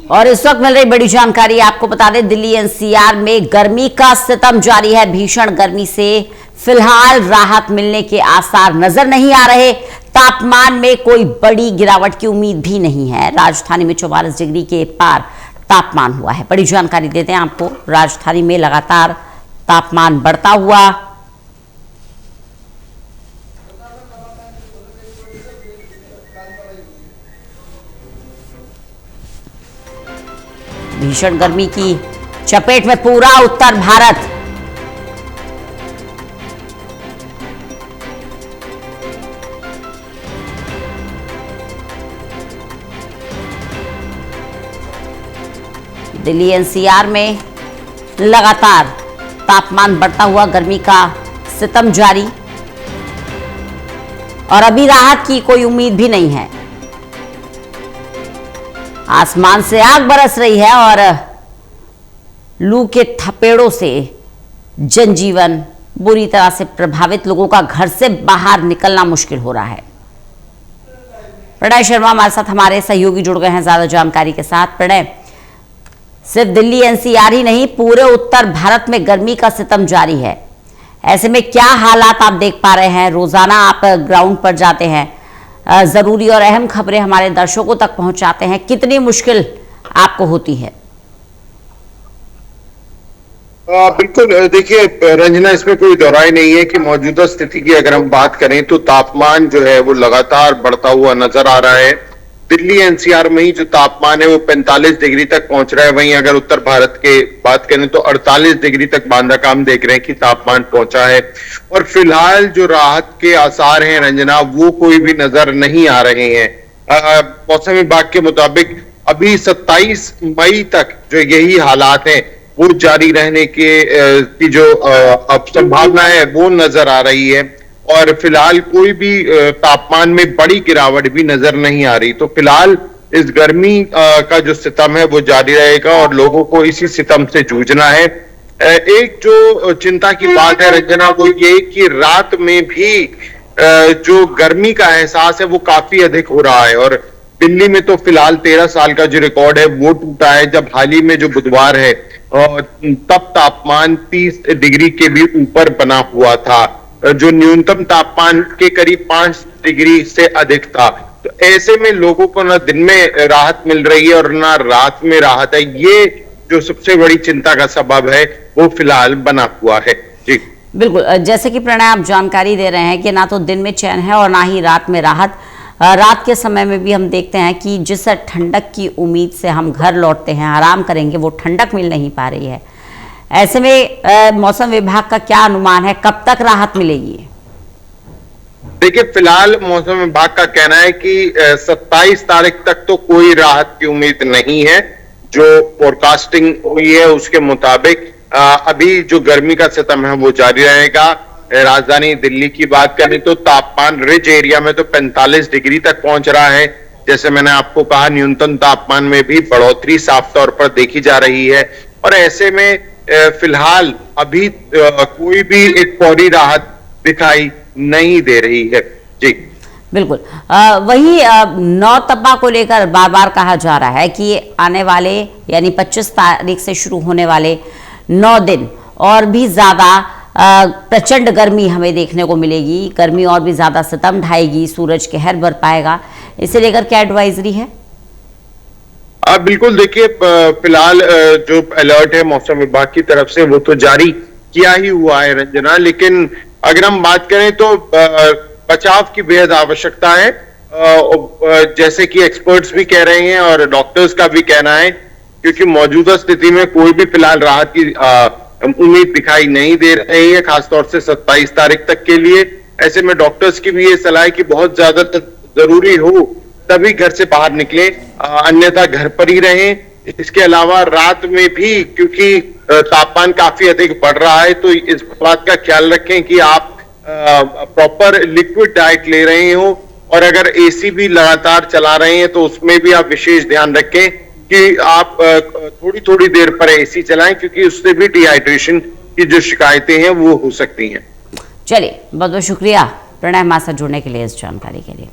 और इस वक्त मिल रही बड़ी जानकारी आपको बता दें, दिल्ली एनसीआर में गर्मी का सितम जारी है। भीषण गर्मी से फिलहाल राहत मिलने के आसार नजर नहीं आ रहे। तापमान में कोई बड़ी गिरावट की उम्मीद भी नहीं है। राजधानी में 44 डिग्री के पार तापमान हुआ है। बड़ी जानकारी देते हैं आपको, राजधानी में लगातार तापमान बढ़ता हुआ भीषण गर्मी की चपेट में पूरा उत्तर भारत। दिल्ली एनसीआर में लगातार तापमान बढ़ता हुआ, गर्मी का सितम जारी और अभी राहत की कोई उम्मीद भी नहीं है। आसमान से आग बरस रही है और लू के थपेड़ों से जनजीवन बुरी तरह से प्रभावित। लोगों का घर से बाहर निकलना मुश्किल हो रहा है। प्रणय शर्मा हमारे साथ, हमारे सहयोगी जुड़ गए हैं ज्यादा जानकारी के साथ। प्रणय, सिर्फ दिल्ली एनसीआर ही नहीं, पूरे उत्तर भारत में गर्मी का सितम जारी है। ऐसे में क्या हालात आप देख पा रहे हैं? रोजाना आप ग्राउंड पर जाते हैं, जरूरी और अहम खबरें हमारे दर्शकों तक पहुंचाते हैं, कितनी मुश्किल आपको होती है? बिल्कुल, देखिए रंजना, इसमें कोई दोहराई नहीं है कि मौजूदा स्थिति की अगर हम बात करें तो तापमान जो है वो लगातार बढ़ता हुआ नजर आ रहा है। दिल्ली एनसीआर में ही जो तापमान है वो 45 डिग्री तक पहुंच रहा है। वहीं अगर उत्तर भारत के बात करें तो 48 डिग्री तक बांदा का हम देख रहे हैं कि तापमान पहुंचा है। और फिलहाल जो राहत के आसार हैं रंजना, वो कोई भी नजर नहीं आ रहे हैं। मौसम विभाग के मुताबिक अभी 27 मई तक जो यही हालात हैं वो जारी रहने की जो अब संभावना है वो नजर आ रही है। और फिलहाल कोई भी तापमान में बड़ी गिरावट भी नजर नहीं आ रही। तो फिलहाल इस गर्मी का जो सितम है वो जारी रहेगा और लोगों को इसी सितम से जूझना है। एक जो चिंता की बात है रंजना, वो ये कि रात में भी जो गर्मी का एहसास है वो काफी अधिक हो रहा है। और दिल्ली में तो फिलहाल 13 साल का जो रिकॉर्ड है वो टूटा है, जब हाल ही में जो बुधवार है तब तापमान 30 डिग्री के भी ऊपर बना हुआ था, जो न्यूनतम तापमान के करीब 5 डिग्री से अधिक था। तो ऐसे में लोगों को ना दिन में राहत मिल रही है और ना रात में राहत है। ये जो सबसे बड़ी चिंता का सबब है वो फिलहाल बना हुआ है। जी बिल्कुल, जैसे कि प्रणय आप जानकारी दे रहे हैं कि ना तो दिन में चैन है और ना ही रात में राहत। रात के समय में भी हम देखते हैं कि जिस ठंडक की उम्मीद से हम घर लौटते हैं, आराम करेंगे, वो ठंडक मिल नहीं पा रही है। ऐसे में मौसम विभाग का क्या अनुमान है, कब तक राहत मिलेगी? देखिए, फिलहाल मौसम विभाग का कहना है कि 27 तारीख तक तो कोई राहत की उम्मीद नहीं है। जो फोरकास्टिंग हुई है उसके मुताबिक अभी जो गर्मी का सितम है वो जारी रहेगा। राजधानी दिल्ली की बात करें तो तापमान रिज एरिया में तो 45 डिग्री तक पहुंच रहा है। जैसे मैंने आपको कहा, न्यूनतम तापमान में भी बढ़ोतरी साफ तौर पर देखी जा रही है। और ऐसे में फिलहाल अभी कोई भी एक फौरी राहत दिखाई नहीं दे रही है। जी बिल्कुल, वही नौतपा को लेकर बार बार कहा जा रहा है कि आने वाले यानी 25 तारीख से शुरू होने वाले 9 दिन और भी ज्यादा प्रचंड गर्मी हमें देखने को मिलेगी। गर्मी और भी ज्यादा सितम ढाएगी, सूरज कहर बर पाएगा। इसे लेकर क्या एडवाइजरी है? बिल्कुल, देखिए फिलहाल जो अलर्ट है मौसम विभाग की तरफ से वो तो जारी किया ही हुआ है रंजना। लेकिन अगर हम बात करें तो बचाव की बेहद आवश्यकता है, जैसे कि एक्सपर्ट्स भी कह रहे हैं और डॉक्टर्स का भी कहना है, क्योंकि मौजूदा स्थिति में कोई भी फिलहाल राहत की उम्मीद दिखाई नहीं दे रही है, खासतौर से 27 तारीख तक के लिए। ऐसे में डॉक्टर्स की भी ये सलाह है कि बहुत ज्यादा जरूरी हो तभी घर से बाहर निकले, अन्यथा घर पर ही रहें। इसके अलावा रात में भी क्योंकि तापमान काफी अधिक बढ़ रहा है, तो इस बात का ख्याल रखें कि आप प्रॉपर लिक्विड डाइट ले रहे हो। और अगर एसी भी लगातार चला रहे हैं तो उसमें भी आप विशेष ध्यान रखें कि आप थोड़ी थोड़ी देर पर एसी चलाएं, क्योंकि उससे भी डिहाइड्रेशन की जो शिकायतें हैं वो हो सकती हैं। चलिए, बहुत बहुत शुक्रिया प्रणय हमारे साथ जुड़ने के लिए, इस जानकारी के लिए।